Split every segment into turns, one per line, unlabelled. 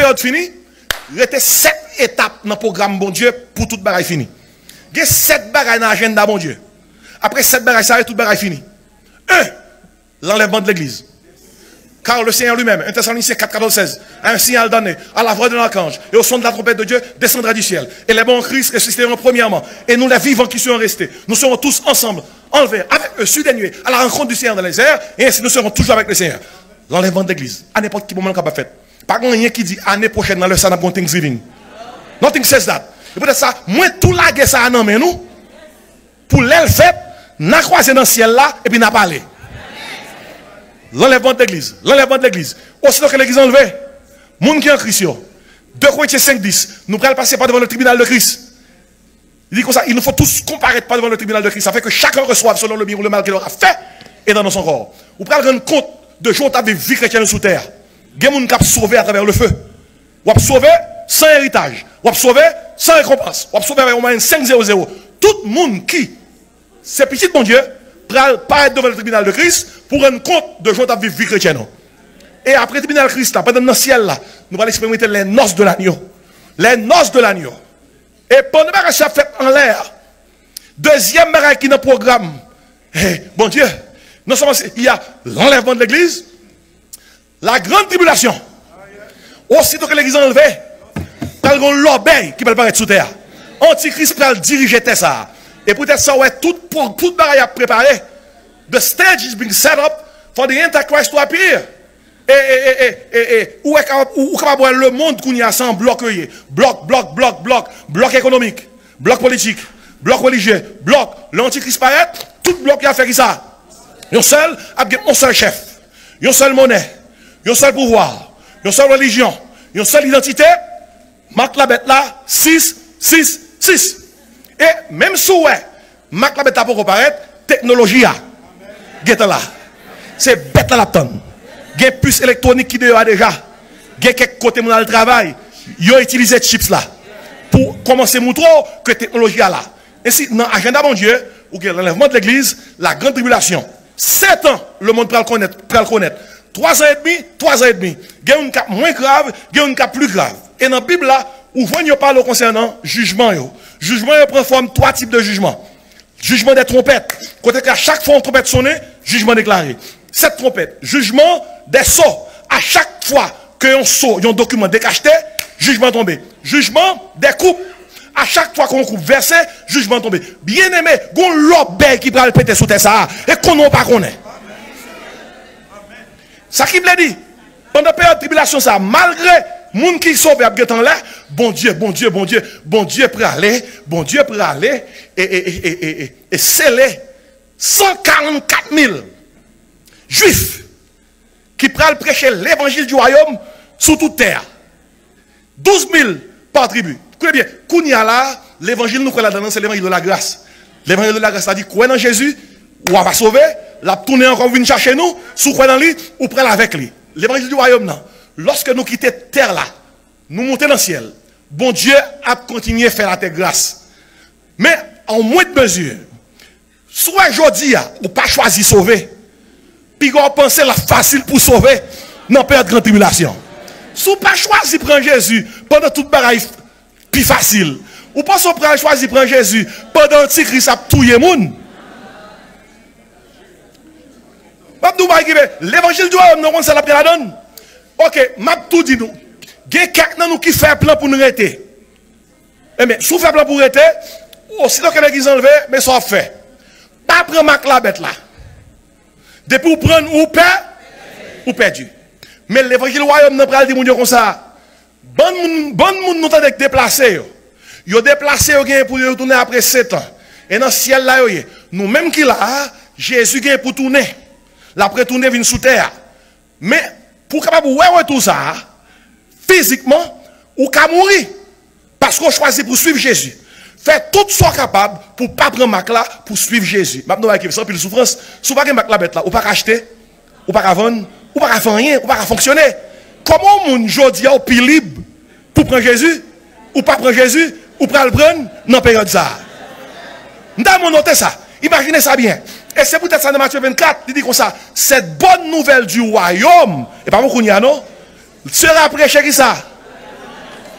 période finie, il était 7 étapes dans le programme bon Dieu pour toute bagaille fini. Il y a 7 bagailles dans l'agenda bon Dieu. Après 7 bagailles, ça toute bagaille fini. 1. L'enlèvement de l'église. Car le Seigneur lui-même, 1 Thessaloniciens 4, 14, 16, a un signal donné à la voix de l'archange et au son de la trompette de Dieu descendra du ciel. Et les bons en Christ ressusciteront premièrement. Et nous, les vivants qui seront restés, nous serons tous ensemble, enlevés avec eux sur des nuées, à la rencontre du Seigneur dans les airs. Et ainsi, nous serons toujours avec le Seigneur. L'enlèvement de l'église, à n'importe quel moment qu'on va faire. Par contre, il y a rien qui dit année prochaine dans le salon pour Thanksgiving. Nothing says that. Et peut-être ça, moins tout la guerre ça a nommé nous. Pour l'aile fait, n'a croisé dans le ciel là, et puis n'a parlé. L'enlèvement de l'église. L'enlèvement de l'église. Aussitôt que l'église est enlevée, monde qui est en Christ, 2 Corinthiens 5, 10, nous allons passer par devant le tribunal de Christ. Il dit comme ça, il nous faut tous comparaître par devant le tribunal de Christ. Ça fait que chacun reçoive selon le bien ou le mal qu'il aura fait et dans son corps. Vous pouvez rendre compte de jours où tu avais vie chrétienne sous terre. Il y a des gens qui ont sauvé à travers le feu. Vous avez sauvé sans héritage. Vous avez sauvé sans récompense. Vous avez sauvé avec au moins 500. Tout le monde qui, c'est petit mon Dieu, paraître devant le tribunal de Christ pour rendre compte de gens qui ont vie chrétienne. Et après le tribunal de Christ, là, pendant le ciel, là, nous allons expérimenter les noces de l'agneau. Les noces de l'agneau. Et pendant que ça fait en l'air, deuxième bagage qui est dans le programme, bon Dieu, non seulement il y a l'enlèvement de l'église, la grande tribulation. Aussitôt que l'église est enlevée, il y a un l'obéi qui peut paraître sous terre. Antichrist peut diriger ça. Et peut-être ça, ouais, tout bagage à préparer. The stage is being set up for the Antichrist to appear. Où est capable le monde qu'on y a sans bloc économique, bloc politique, bloc religieux, bloc l'antichrist paraît, tout bloc qui a fait ça. Un seul, un seul chef, une seule monnaie, un seul pouvoir, une seule religion, une seule identité. Marc la bête là, 6, 6, 6. Et même si ouais, Marc la bête a pour paraître, technologie a. Get là. C'est bête là la tonne. Il y a une puce électronique qui est déjà. Il y a quelques côtés dans le travail. Ils ont utilisé chips là. Pour commencer à montrer que la technologie est là. Ainsi, dans l'agenda mon Dieu, où il y a l'enlèvement de l'église, la grande tribulation. 7 ans, le monde peut le connaître. 3 ans et demi, 3 ans et demi. Il y a une cap moins grave, il y a une cap plus grave. Et dans la Bible là, où vous parle concernant jugement. Jugement prend forme 3 types de jugements. Jugement des trompettes. Côté qu'à chaque fois une trompette sonne, jugement déclaré. Cette trompette, jugement des sauts. À chaque fois qu'un saut, un document décacheté, jugement tombé. Jugement des coupes. À chaque fois qu'on coupe versé, jugement tombé. Bien aimé, gon l'obé qui va le péter sous terre ça. Et qu'on n'a pas connaît. Ça qui me dit, pendant la période de tribulation, ça, malgré moun qui sauve à Gétan là, bon Dieu prêt à aller, et sceller 144 000 juifs qui prennent prêcher l'évangile du royaume sous toute terre. 12 000 par tribu. Écoutez bien, Kounia là, l'évangile nous connaît là-dedans, c'est l'évangile de la grâce. L'évangile de la grâce, ça dit, quoi dans Jésus, ou on va sauver, la tourner encore venir chercher nous, sous quoi dans lui, ou prendre avec lui. L'évangile du royaume, non. Lorsque nous quittons terre là, nous montons dans le ciel, bon Dieu a continué à faire la terre grâce. Mais en moins de mesure, soit aujourd'hui, ou pas choisi sauver, puis on pense la facile pour sauver, non période de grande tribulation. Si on pas choisi prendre Jésus pendant toute bagaille plus facile, ou pas choisi prendre Jésus pendant Antichrist a tué moun. L'évangile du royaume, nous ça la la donne. Ok, m'a tout dit nous. Il y a quelqu'un qui fait un plan pour nous arrêter. Mais si vous faites un plan pour arrêter, aussitôt que l'église enlevée, mais ça fait. Pas prendre Mac la bête là. Depuis vous prendre ou perdre, ou perdu. Mais l'évangile du royaume n'a pas dit mon Dieu comme ça. Bon monde nous t'a déplacé. Yo déplacé pour retourner après 7 ans. Et dans le ciel là, nous même qui là, Jésus vient pour tourner. L'après tourner vient sous terre. Mais pour capable ouais tout ça, physiquement, ou qu'à mourir. Parce qu'on choisit pour suivre Jésus. Fait tout ce capable pour ne pas prendre Mac là pour suivre Jésus. Maintenant, avec ça, puis la souffrance, si vous n'avez pas Mac la bête là, ou pas acheter, ou pas vendre, ou pas faire rien, ou pas fonctionner. Comment mon jodi a au plus libre pour prendre Jésus, ou pas prendre Jésus, ou pas le prendre dans la période ça. Nous avons noté ça. Imaginez ça bien. Et c'est peut-être ça dans Matthieu 24, il dit comme ça, cette bonne nouvelle du royaume, et pas beaucoup n'y a non, sera prêché qui ça?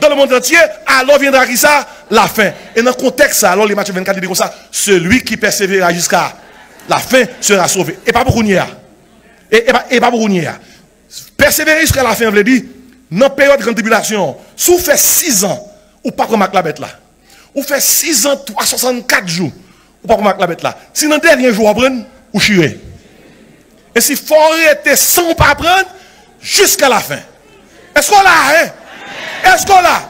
dans le monde entier, alors viendra qui ça? La fin. Et dans le contexte, alors les Matthieu 24 dit comme ça, celui qui persévérera jusqu'à la fin sera sauvé. Et pas beaucoup n'y a. Et pas beaucoup n'y a. Persévérer jusqu'à la fin, on veut dire, dans la période de grande tribulation, si vous faites 6 ans, ou pas prendre la bête là. Ou fait 6 ans, 364 jours, ou pas prendre la bête là. Si dans le dernier jour, vous prenez, ou chirez. Et si faut arrêter sans pas prendre, jusqu'à la fin. Est-ce qu'on l'a, hein? Est-ce qu'on l'a?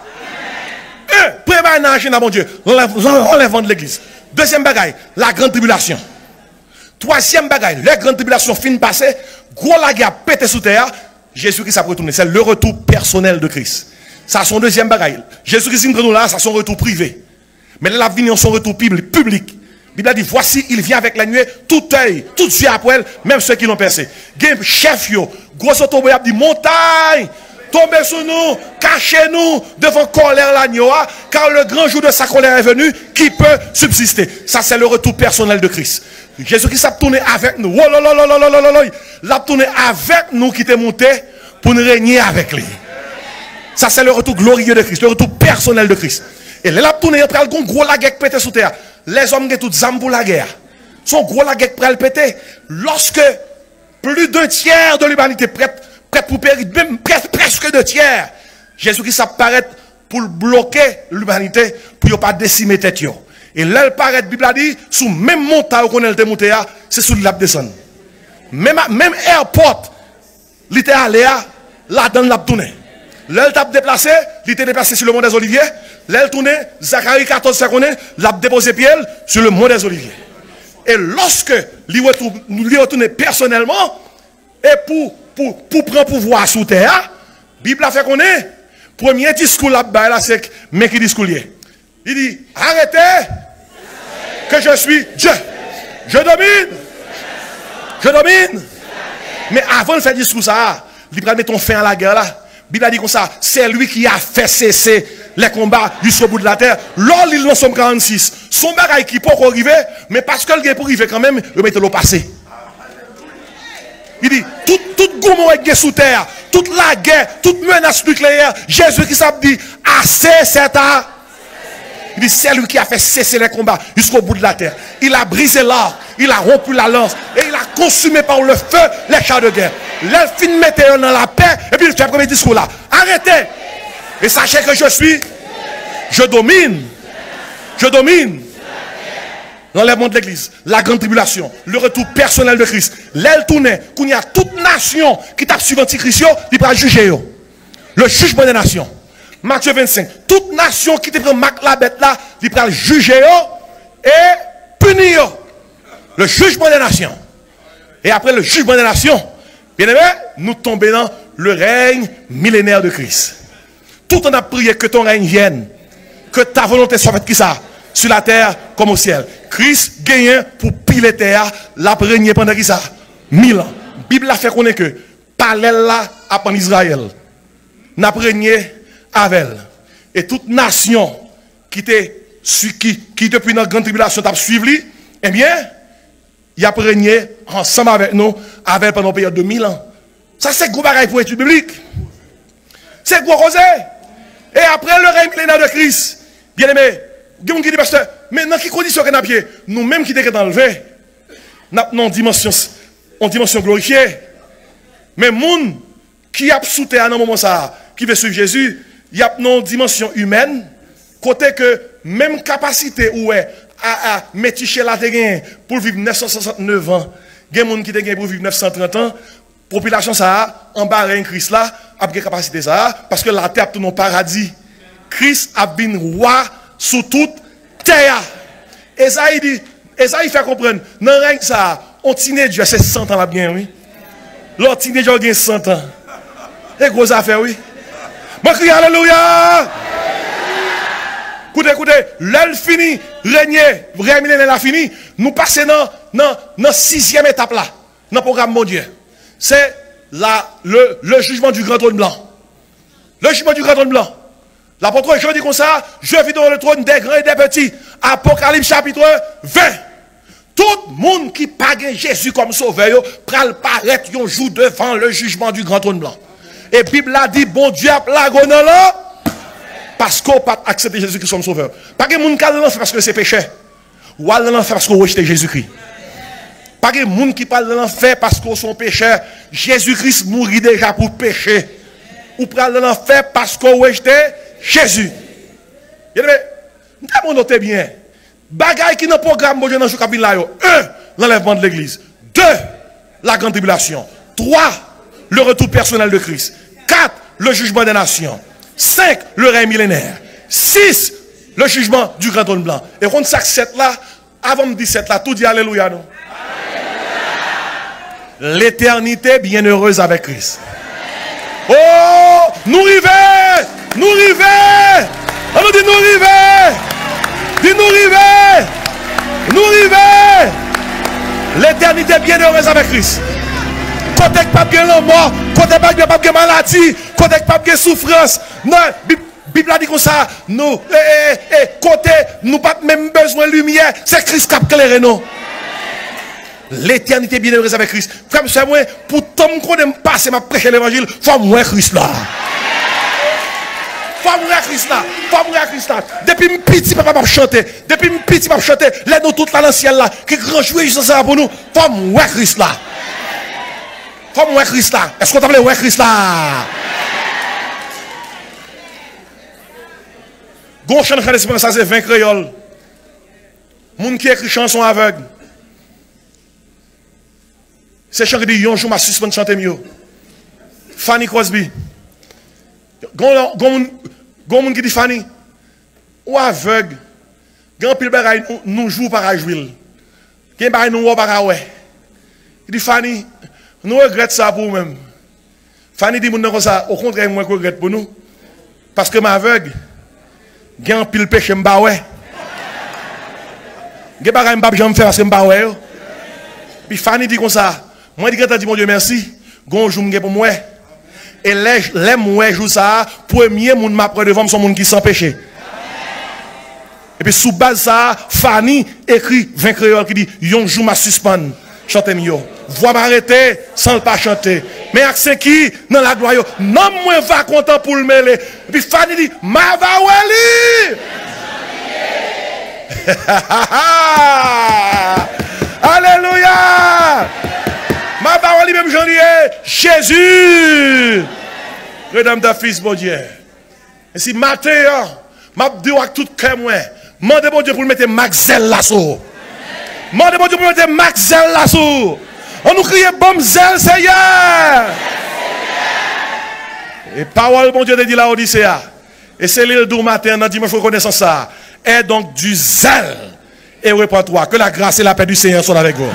Préparez dans mon Dieu. Enlèvement de l'église. Deuxième bagaille, la grande tribulation. Troisième bagaille, la grande tribulation fin passée, gros la guerre pété sous terre, Jésus-Christ a retourné. C'est le retour personnel de Christ. Ça, son deuxième bagaille. Jésus-Christ, nous là, ça son retour privé. Mais là, la venue, son retour public. Bible a dit, voici, il vient avec la nuée, tout œil, tout yeux après elle, même ceux qui l'ont percé. Game chef yo, gros auto a dit, montagne, tombez sur nous, cachez-nous devant colère l'agneau, car le grand jour de sa colère est venu, qui peut subsister. Ça, c'est le retour personnel de Christ. Jésus-Christ a tourné avec nous. Oh là là là là là là là. Il a tourné avec nous qui était monté pour nous régner avec lui. Ça, c'est le retour glorieux de Christ, le retour personnel de Christ. Et là, il a tourné après le gros la guerre pété sous terre. Les hommes qui ont toutes zambes pour la guerre. Son gros la guerre prêt à péter. Lorsque plus d'un tiers de l'humanité prête pour périr, même presque 2 tiers, Jésus-Christ apparaît pour bloquer l'humanité, pour ne pas décimer tête. Et là, il paraît, la Bible a dit, sous même montagne qu'on a monté, c'est sous la descente. Même airport, il était allé là-dedans, il a tourné. Là, il t'a déplacé, il était déplacé sur le mont des Oliviers. Là, il tourné, Zacharie 14 secondes, il a déposé pied sur le mont des Oliviers. Et lorsque il retourne personnellement, et pour prendre pouvoir sous terre, la Bible a fait qu'on est, premier discours là-bas, c'est mais qui discours il dit, arrêtez, que je suis Dieu. Je domine. Je domine. Mais avant de faire discours ça, il va mettre fin à la guerre là. Bible a dit comme ça, c'est lui qui a fait cesser les combats jusqu'au bout de la terre. Lors il en somme 46. Son bagaille qui peut arriver, mais parce que le gars pour arriver quand même, il met le passé. Il dit, tout gourmand est sous terre, toute la guerre, toute menace nucléaire, Jésus qui s'est dit, assez c'est à. Il dit, c'est lui qui a fait cesser les combats jusqu'au bout de la terre. Il a brisé l'arc, il a rompu la lance, et il a consumé par le feu les chars de guerre. L'elfine mettait dans la paix, et puis il fait le premier discours là. Arrêtez! Et sachez que je domine. Je domine. L'enlèvement de l'église, la grande tribulation, le retour personnel de Christ. L'aile tournée, qu'il y a toute nation qui t'a suivi Antichrist, il va juger. Le jugement des nations. Matthieu 25. Toute nation qui te prend la bête là, il va juger et punir. Le jugement des nations. Et après le jugement des nations, bien aimé, nous tombons dans le règne millénaire de Christ. Tout on a prié que ton règne vienne. Que ta volonté soit faite qui ça? Sur la terre comme au ciel. Christ gagne pour piler terre, la régner pendant qui ça? 1000 ans. La Bible a fait connaître que parallèle là à en Israël. N'a régné avec elle. Et toute nation qui depuis notre grande tribulation t'a suivi, eh bien, il a régné ensemble avec nous, avec pendant une période de 1000 ans. Ça c'est gros bagaille pour étude biblique. C'est gros rosé. Et après le règne millénaire de Christ, bien aimé, il y a qui dit, pasteur, mais dans quelles conditions qu'on a pied? Nous-mêmes qui sommes enlevés, nous en dimension glorifiée. Mais les gens qui a sous terre dans moment ça, qui veut suivre Jésus, il y a une dimension humaine, côté que même capacité où est à méticher la terre pour vivre 969 ans, il y a des gens qui ont pour vivre 930 ans, population ça, en bas de Christ là, a une capacité ça, parce que la terre est un paradis. Christ a bien roi sous toute terre. Esaïe dit, Esaïe fait comprendre, dans le règne ça, on teenager c'est 100 ans là bien, oui. L'autre teenager a 100 ans. Et gros affaire, oui. Moi, crie alléluia. Écoutez, l'elle fini, régner, régner la fini, nous passons dans la 6e étape là, dans le programme mondial. C'est le jugement du grand trône blanc. Le jugement du grand trône blanc. L'apôtre Jean dit comme ça, je vis dans le trône des grands et des petits. Apocalypse chapitre 20. Tout le monde qui pague Jésus comme sauveur, pral paraître un jour devant le jugement du grand trône blanc. Et la Bible a dit, bon Dieu a plagonné là. parce qu'on n'a pas accepté Jésus-Christ comme sauveur. Pas que moun qui l'enfer parce que c'est péché. Ou al l'enfer parce qu'on rejette Jésus-Christ. Pas que moun qui parle de l'enfer parce qu'on son péché. Jésus-Christ mourit déjà pour péché. Ou parle de l'enfer parce qu'on rejette Jésus. Vous notez bien. Bagaille qui dans le programme bon Dieu dans ce chapitre là. 1. L'enlèvement de l'église. 2. La grande tribulation. 3. Le retour personnel de Christ. 4. Le jugement des nations. 5. Le règne millénaire. 6. Le jugement du grand trône blanc. Et quand ça 7 là, avant de dire 7 là, tout dit alléluia non. L'éternité bienheureuse avec Christ. Oh, nous rivez, nous rivez. On nous dit nous rivez. Dis nous rivez. Nous rivez. L'éternité bienheureuse avec Christ. Côté pas bien la mort, côté pas bien maladie, côté pas bien souffrance. Non, Bible a dit comme ça, nous côté nous pas même besoin de lumière, c'est Christ qui a éclairé nous. L'éternité bienheureuse avec Christ. Comme c'est moi, pour tant qu'on aime passer ma prêcher l'évangile, faut mourir Christ là. Faut mourir Christ là. Faut mourir Christ là. Depuis mon petit papa m'a chanté. Depuis mon petit papa chanté, les nous toutes là dans le ciel là, qui grand jouissance ça pour nous. Faut mourir Christ là. Faut mourir Christ là. Est-ce qu'on t'appelle mourir Christ là? Gon chant de l'espérance, ça c'est 20 créoles. Moun qui écrit chanson aveugle. C'est chant qui dit yon jour m'a suspend chanter mieux. Fanny Crosby. Gon moun qui dit Fanny ou aveugle. Grand pile bagay nous joue par jouer. Gen bagay nous ou par ouais. Il dit Fanny, nous regrette ça pour nous-mêmes. Fanny dit moun comme ça, au contraire moi regrette pour nous parce que ma aveugle gen pile péché m'ba ouais. Gen bagay m'ba jamais faire parce que m'ba ouais. Puis Fanny dit comme ça, moi dit que dit mon Dieu merci, gon jour m'gè pour moi. Et les moi jour ça, premier moun m'a près devant son monde qui sans péché. Et puis sous base ça, Fanny écrit 20 créoles qui dit yon jour m'a suspend. Chantez mieux. Voix m'arrêter sans le pas chanter. Mais accent qui dans la gloire non moins va content pour le mêler. Et puis Fanny dit ma va wali. Alléluia. Ma va wali même janvier Jésus. Redame ta fils bon Dieu. Et si matin m'a dit avec tout cœur moi, mandez bon Dieu pour mettre Maxel là-sous. Mandez bon Dieu pour mettre Maxel là-sous. On nous crie bon zèle Seigneur. Et parole bon Dieu te dit là Odyssée. Et c'est l'île du matin dans dimanche reconnaissance ça. Et donc du zèle et répands-toi. Que la grâce et la paix du Seigneur soient avec vous.